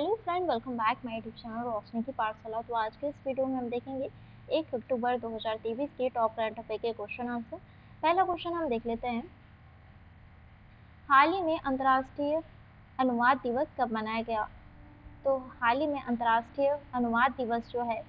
Hello friend, welcome back my YouTube channel Roshni की पाठशाला। तो आज के इस वीडियो में हम देखेंगे 1 अक्टूबर 2023 के टॉप करंट अफेयर के क्वेश्चन आंसर। पहला क्वेश्चन हम देख लेते हैं, हाल ही में अंतर्राष्ट्रीय अनुवाद दिवस कब मनाया गया? तो हाल ही में अंतर्राष्ट्रीय अनुवाद दिवस जो है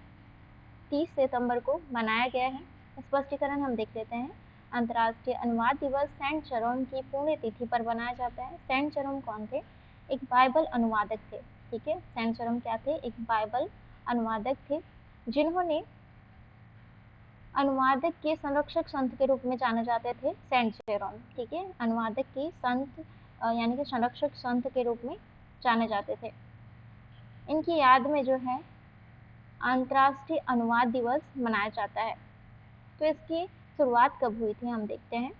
30 सितंबर को मनाया गया है। स्पष्टीकरण हम देख लेते हैं, अंतर्राष्ट्रीय अनुवाद दिवस सेंट जेरोम की पुण्यतिथि पर मनाया जाता है। सेंट जेरोम कौन थे? एक बाइबल अनुवादक थे। ठीक है, सेंट जेरोम क्या थे? एक बाइबल अनुवादक थे, जिन्होंने अनुवादक के संरक्षक संत के रूप में जाने जाते थे। सेंट जेरोम, ठीक है, अनुवादक के संत यानी कि संरक्षक संत के रूप में जाने जाते थे। इनकी याद में जो है अंतर्राष्ट्रीय अनुवाद दिवस मनाया जाता है। तो इसकी शुरुआत कब हुई थी हम देखते हैं।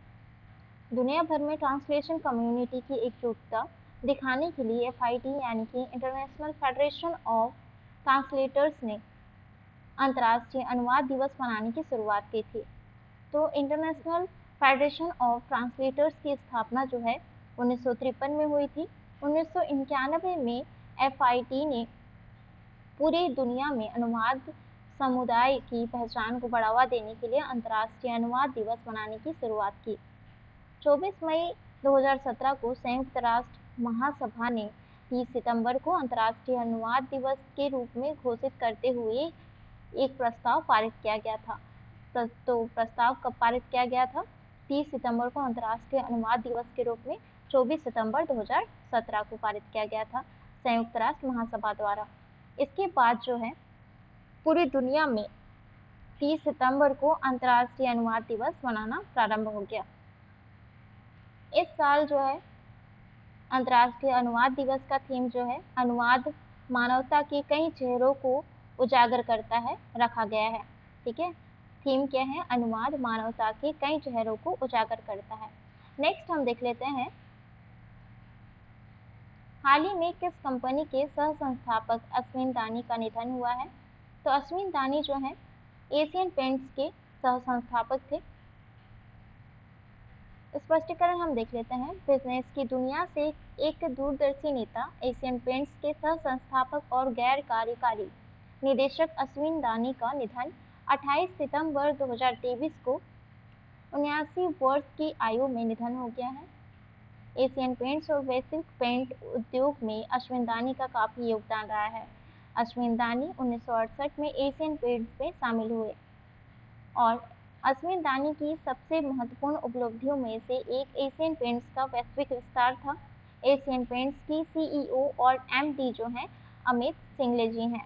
दुनिया भर में ट्रांसलेशन कम्युनिटी की एकजुटता दिखाने के लिए FIT यानी कि इंटरनेशनल फेडरेशन ऑफ ट्रांसलेटर्स ने अंतर्राष्ट्रीय अनुवाद दिवस मनाने की शुरुआत की थी। तो इंटरनेशनल फेडरेशन ऑफ ट्रांसलेटर्स की स्थापना जो है 1953 में हुई थी। 1991 में FIT ने पूरी दुनिया में अनुवाद समुदाय की पहचान को बढ़ावा देने के लिए अंतर्राष्ट्रीय अनुवाद दिवस मनाने की शुरुआत की। 24 मई 2017 को संयुक्त राष्ट्र महासभा ने 30 सितंबर को अंतर्राष्ट्रीय अनुवाद दिवस के रूप में घोषित करते हुए एक प्रस्ताव पारित किया गया था। तो प्रस्ताव कब पारित किया गया था? 30 सितंबर को अंतर्राष्ट्रीय अनुवाद दिवस के रूप में 24 सितंबर 2017 को पारित किया गया था संयुक्त राष्ट्र महासभा द्वारा। इसके बाद जो है पूरी दुनिया में 30 सितंबर को अंतर्राष्ट्रीय अनुवाद दिवस मनाना प्रारंभ हो गया। इस साल जो है अंतर्राष्ट्रीय अनुवाद दिवस का थीम जो है अनुवाद मानवता के कई चेहरों को उजागर करता है रखा गया है। ठीक है, थीम क्या है? अनुवाद मानवता के कई चेहरों को उजागर करता है। नेक्स्ट हम देख लेते हैं, हाल ही में किस कंपनी के सह संस्थापक अश्विन दानी का निधन हुआ है? तो अश्विन दानी जो है एशियन पेंट्स के सह संस्थापक थे। स्पष्टीकरण हम देख लेते हैं, बिजनेस की दुनिया से एक दूरदर्शी नेता, एशियन पेंट्स के सह संस्थापक और गैर कार्यकारी निदेशक अश्विन दानी का निधन 28 सितंबर 2023 को 79 वर्ष की आयु में निधन हो गया है। एशियन पेंट्स और वैश्विक पेंट उद्योग में अश्विन दानी का काफी योगदान रहा है। अश्विन दानी 1968 में एशियन पेंट्स में शामिल हुए और अश्विन दानी की सबसे महत्वपूर्ण उपलब्धियों में से एक एशियन पेंट्स का वैश्विक विस्तार था। एशियन पेंट्स की CEO और MD जो हैं अमित सिंगले जी हैं।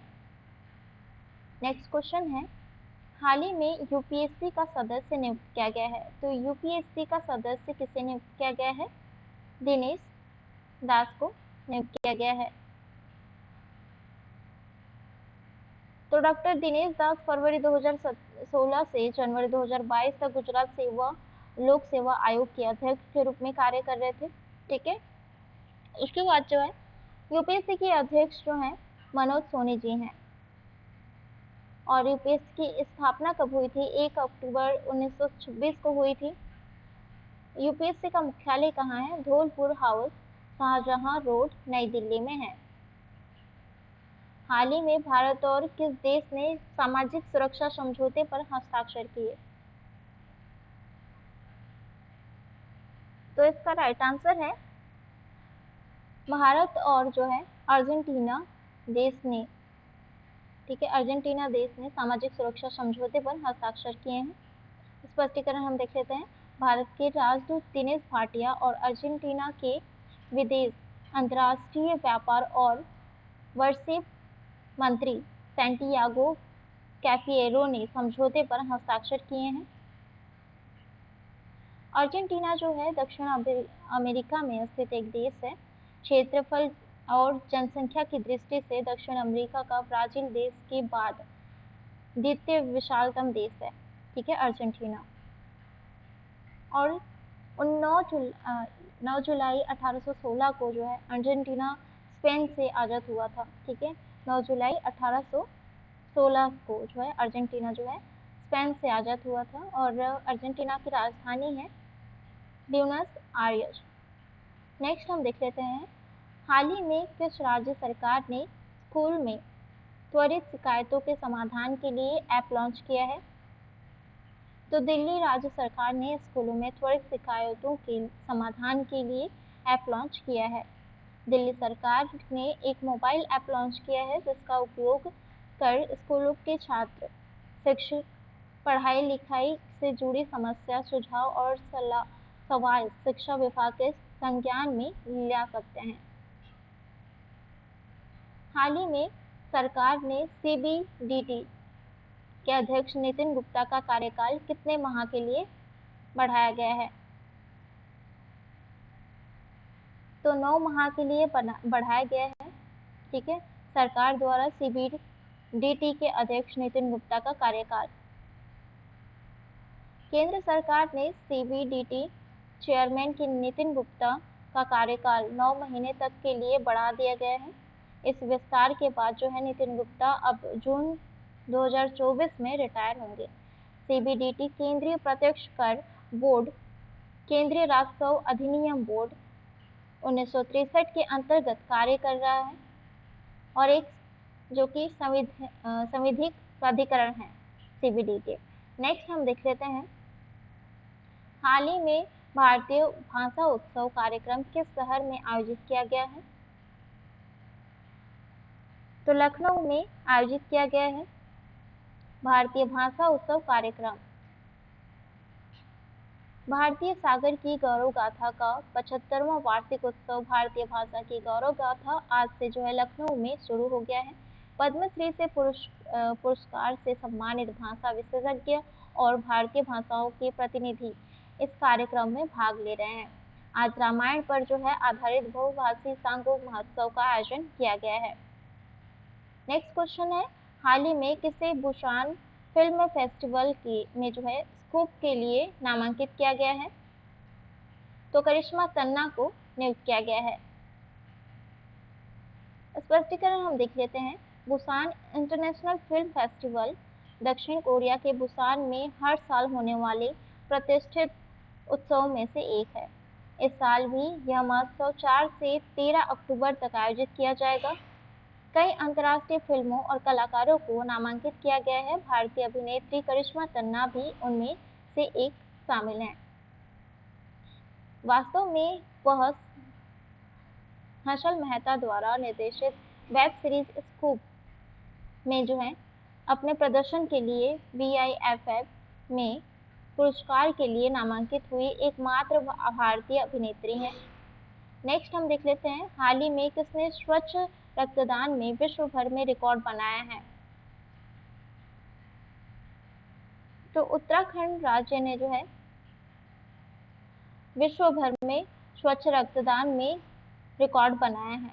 नेक्स्ट क्वेश्चन है, हाल ही में UPSC का सदस्य नियुक्त किया गया है। तो UPSC का सदस्य किसे नियुक्त किया गया है? दिनेश दास को नियुक्त किया गया है। तो डॉक्टर दिनेश दास फरवरी 2016 से जनवरी 2022 तक गुजरात सेवा लोक सेवा आयोग के अध्यक्ष के रूप में कार्य कर रहे थे। ठीक है, उसके बाद जो है UPSC के अध्यक्ष जो हैं मनोज सोनी जी हैं। और UPSC की स्थापना कब हुई थी? 1 अक्टूबर 1926 को हुई थी। UPSC का मुख्यालय कहाँ है? धौलपुर हाउस, शाहजहां रोड, नई दिल्ली में है। हाल ही में भारत और किस देश ने सामाजिक सुरक्षा समझौते पर हस्ताक्षर किए? तो इसका राइट आंसर है भारत और जो है अर्जेंटीना देश ने। ठीक है, अर्जेंटीना देश ने सामाजिक सुरक्षा समझौते पर हस्ताक्षर किए हैं। स्पष्टीकरण हम देख लेते हैं, भारत के राजदूत दिनेश भाटिया और अर्जेंटीना के विदेश अंतर्राष्ट्रीय व्यापार और वार्षिक मंत्री सैंटियागो कैफिएरो ने समझौते पर हस्ताक्षर किए हैं। अर्जेंटीना जो है दक्षिण अमेरिका में स्थित एक देश है। क्षेत्रफल और जनसंख्या की दृष्टि से दक्षिण अमेरिका का ब्राजील देश के बाद द्वितीय विशालतम देश है। ठीक है, अर्जेंटीना। और 9 जुलाई 1816 को जो है अर्जेंटीना स्पेन से आज़ाद हुआ था। ठीक है, 9 जुलाई 1816 को जो है अर्जेंटीना जो है स्पेन से आज़ाद हुआ था और अर्जेंटीना की राजधानी है ब्यूनस आयर्स। नेक्स्ट हम देख लेते हैं, हाल ही में किस राज्य सरकार ने स्कूल में त्वरित शिकायतों के समाधान के लिए ऐप लॉन्च किया है? तो दिल्ली राज्य सरकार ने स्कूलों में त्वरित शिकायतों के समाधान के लिए ऐप लॉन्च किया है। दिल्ली सरकार ने एक मोबाइल ऐप लॉन्च किया है जिसका उपयोग कर स्कूलों के छात्र, शिक्षक पढ़ाई लिखाई से जुड़ी समस्या, सुझाव और सवाल शिक्षा विभाग के संज्ञान में ला सकते हैं। हाल ही में सरकार ने सीबीडीटी के अध्यक्ष नितिन गुप्ता का कार्यकाल कितने माह के लिए बढ़ाया गया है? तो 9 माह के लिए बढ़ाया गया है। ठीक है, सरकार द्वारा सीबीडीटी के अध्यक्ष नितिन गुप्ता का कार्यकाल। केंद्र सरकार ने सीबीडीटी चेयरमैन की नितिन गुप्ता का कार्यकाल 9 महीने तक के लिए बढ़ा दिया गया है। इस विस्तार के बाद जो है नितिन गुप्ता अब जून 2024 में रिटायर होंगे। सीबीडीटी केंद्रीय प्रत्यक्ष कर बोर्ड, केंद्रीय राजस्व अधिनियम बोर्ड 1963 के अंतर्गत कार्य कर रहा है और एक जो कि संविधिक प्राधिकरण है सीबीडीटी। नेक्स्ट हम देख लेते हैं, हाल ही में भारतीय भाषा उत्सव कार्यक्रम किस शहर में आयोजित किया गया है? तो लखनऊ में आयोजित किया गया है भारतीय भाषा उत्सव कार्यक्रम। भारतीय सागर की गौरव गाथा का 75वां वार्षिक उत्सव भारतीय भाषा की गौरव गाथा आज से जो है लखनऊ में शुरू हो गया है। पद्मश्री से पुरस्कार से सम्मानित भाषा विशेषज्ञ और भारतीय भाषाओं के प्रतिनिधि इस कार्यक्रम में भाग ले रहे हैं। आज रामायण पर जो है आधारित बहुभाषी सांगो महोत्सव का आयोजन किया गया है। नेक्स्ट क्वेश्चन है, हाल ही में किसे बुसान फिल्म फेस्टिवल में जो है स्कूप के लिए नामांकित किया गया है? तो करिश्मा तन्ना को नियुक्त किया गया है। स्पष्टीकरण हम देख लेते हैं, बुसान इंटरनेशनल फिल्म फेस्टिवल दक्षिण कोरिया के बुसान में हर साल होने वाले प्रतिष्ठित उत्सव में से एक है। इस साल भी यह महोत्सव 4 से 13 अक्टूबर तक आयोजित किया जाएगा। कई अंतर्राष्ट्रीय फिल्मों और कलाकारों को नामांकित किया गया है। भारतीय अभिनेत्री करिश्मा तन्ना भी उनमें से एक शामिल हैं। वास्तव में वह हर्षल मेहता द्वारा निर्देशित वेब सीरीज स्कूप में जो है अपने प्रदर्शन के लिए BIFF में पुरस्कार के लिए नामांकित हुई एकमात्र भारतीय अभिनेत्री हैं। नेक्स्ट हम देख लेते हैं, हाल ही में किसने स्वच्छ रक्तदान में विश्व भर में रिकॉर्ड बनाया है? तो उत्तराखंड राज्य ने जो है विश्व भर में स्वच्छ रक्तदान में रिकॉर्ड बनाया है।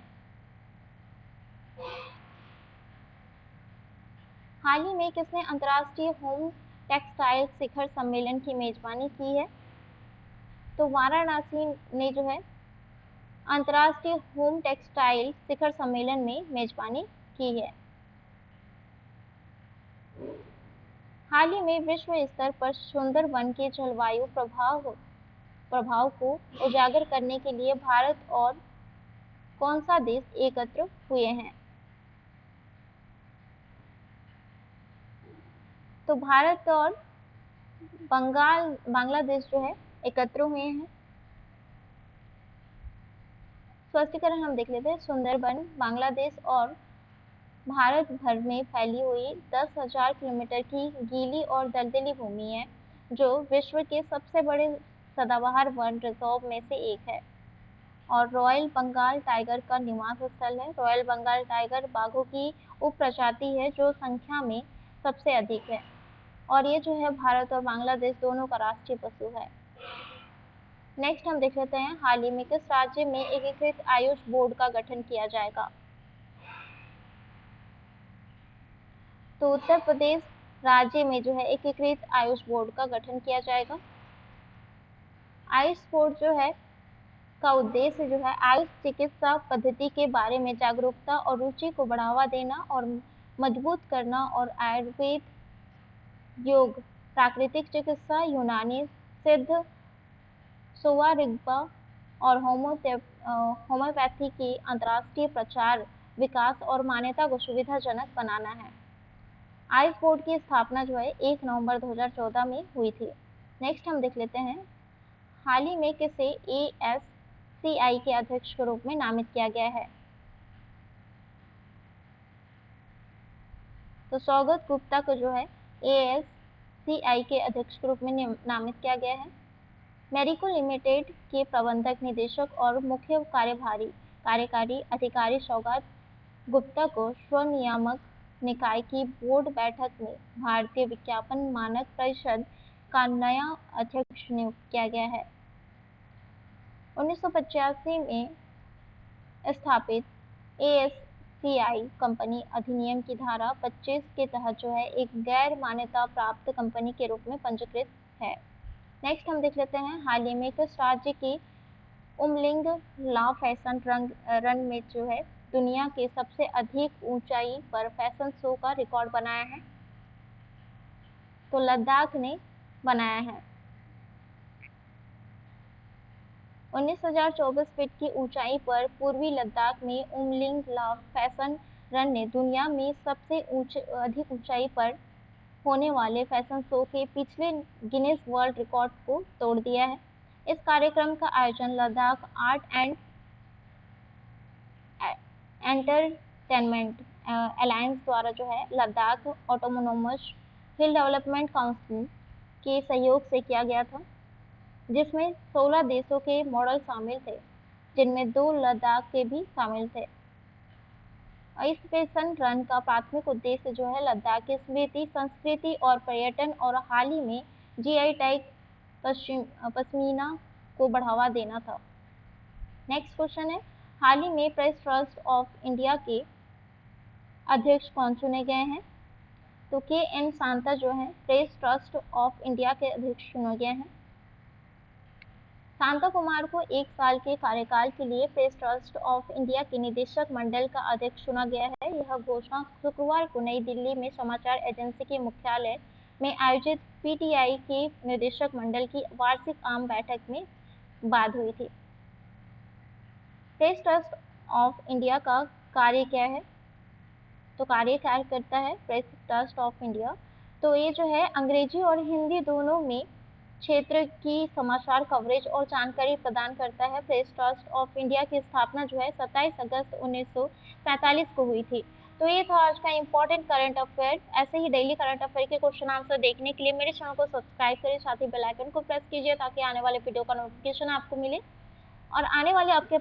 हाल ही में किसने अंतर्राष्ट्रीय होम टेक्सटाइल शिखर सम्मेलन की मेजबानी की है? तो वाराणसी ने जो है अंतर्राष्ट्रीय होम टेक्सटाइल शिखर सम्मेलन में मेजबानी की है। हाल ही में विश्व स्तर पर सुंदरवन के जलवायु प्रभाव को उजागर करने के लिए भारत और कौन सा देश एकत्र हुए हैं? तो भारत और बांग्लादेश जो है एकत्र हुए हैं। स्पष्टीकरण हम देख लेते हैं, सुंदरबन बांग्लादेश और भारत भर में फैली हुई 10,000 किलोमीटर की गीली और दलदली भूमि है जो विश्व के सबसे बड़े सदाबहार वन रिजर्व में से एक है और रॉयल बंगाल टाइगर का निवास स्थल है। रॉयल बंगाल टाइगर बाघों की उप प्रजाति है जो संख्या में सबसे अधिक है और ये जो है भारत और बांग्लादेश दोनों का राष्ट्रीय पशु है। नेक्स्ट हम देख लेते हैं, हाल ही में किस राज्य में एकीकृत आयुष बोर्ड का गठन किया जाएगा? तो उत्तर प्रदेश राज्य में जो है एकीकृत आयुष बोर्ड का गठन किया जाएगा। आयुष बोर्ड जो है का उद्देश्य जो है आयुष चिकित्सा पद्धति के बारे में जागरूकता और रुचि को बढ़ावा देना और मजबूत करना और आयुर्वेद, योग, प्राकृतिक चिकित्सा, यूनानी, सिद्ध, सोवा रिग्पा और होम्योपैथी की अंतर्राष्ट्रीय प्रचार विकास और मान्यता को सुविधाजनक बनाना है। आइस बोर्ड की स्थापना जो है 1 नवंबर 2014 में हुई थी। नेक्स्ट हम देख लेते हैं, हाल ही में किसे ASCI के अध्यक्ष के रूप में नामित किया गया है? तो सौगत गुप्ता को जो है ASCI के अध्यक्ष के रूप में नामित किया गया है। मैरिको लिमिटेड के प्रबंधक निदेशक और मुख्य कार्यकारी अधिकारी सौगत गुप्ता को स्वनियामक निकाय की बोर्ड बैठक में भारतीय विज्ञापन मानक परिषद का नया अध्यक्ष नियुक्त किया गया है। 1985 में स्थापित ASCI कंपनी अधिनियम की धारा 25 के तहत जो है एक गैर मान्यता प्राप्त कंपनी के रूप में पंजीकृत है। नेक्स्ट हम देख लेते हैं, हाल ही में किस राज्य की उमलिंग ला फैशन रन में जो है दुनिया के सबसे अधिक ऊंचाई पर फैशन शो का रिकॉर्ड बनाया है? तो लद्दाख ने बनाया है। 19,024 फीट की ऊंचाई पर पूर्वी लद्दाख में उमलिंग ला फैशन रन ने दुनिया में सबसे अधिक ऊंचाई पर होने वाले फैशन शो के पिछले गिनीज वर्ल्ड रिकॉर्ड को तोड़ दिया है। इस कार्यक्रम का आयोजन Ladakh art and entertainment alliance द्वारा जो है लद्दाख ऑटोनोमस हिल डेवलपमेंट काउंसिल के सहयोग से किया गया था, जिसमें 16 देशों के मॉडल शामिल थे, जिनमें 2 लद्दाख के भी शामिल थे। इस फैशन रन का प्राथमिक उद्देश्य जो है लद्दाख की स्मृति, संस्कृति और पर्यटन और हाल ही में GI टैग पश्मीना को बढ़ावा देना था। नेक्स्ट क्वेश्चन है, हाल ही में प्रेस ट्रस्ट ऑफ इंडिया के अध्यक्ष कौन चुने गए हैं? तो KN शांता जो है प्रेस ट्रस्ट ऑफ इंडिया के अध्यक्ष चुने गए हैं। शांता कुमार को 1 साल के कार्यकाल के लिए प्रेस ट्रस्ट ऑफ इंडिया के निदेशक मंडल का अध्यक्ष चुना गया है। यह घोषणा शुक्रवार को नई दिल्ली में समाचार एजेंसी के मुख्यालय में आयोजित PTI के निदेशक मंडल की वार्षिक आम बैठक में बाद हुई थी। प्रेस ट्रस्ट ऑफ इंडिया का कार्य क्या है? तो कार्य क्या करता है प्रेस ट्रस्ट ऑफ इंडिया? तो ये जो है अंग्रेजी और हिंदी दोनों में क्षेत्र की समाचार कवरेज और जानकारी प्रदान करता है। प्रेस ट्रस्ट ऑफ इंडिया की स्थापना जो है 27 अगस्त 1947 को हुई थी। तो ये था आज का इंपॉर्टेंट करंट अफेयर। ऐसे ही डेली करंट अफेयर के क्वेश्चन आंसर देखने के लिए मेरे चैनल को सब्सक्राइब करें, साथ ही बेल आइकन को प्रेस कीजिए ताकि आने वाले वीडियो का नोटिफिकेशन आपको मिले। और आने वाले आपके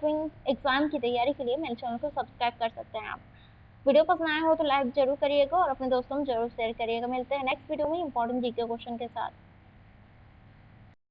एग्जाम की तैयारी के लिए मेरे चैनल को सब्सक्राइब कर सकते हैं आप। वीडियो पसंद आया हो तो लाइक जरूर करिएगा और अपने दोस्तों में जरूर शेयर करिएगा। मिलते हैं नेक्स्ट वीडियो में इंपॉर्टेंट जीके क्वेश्चन के साथ।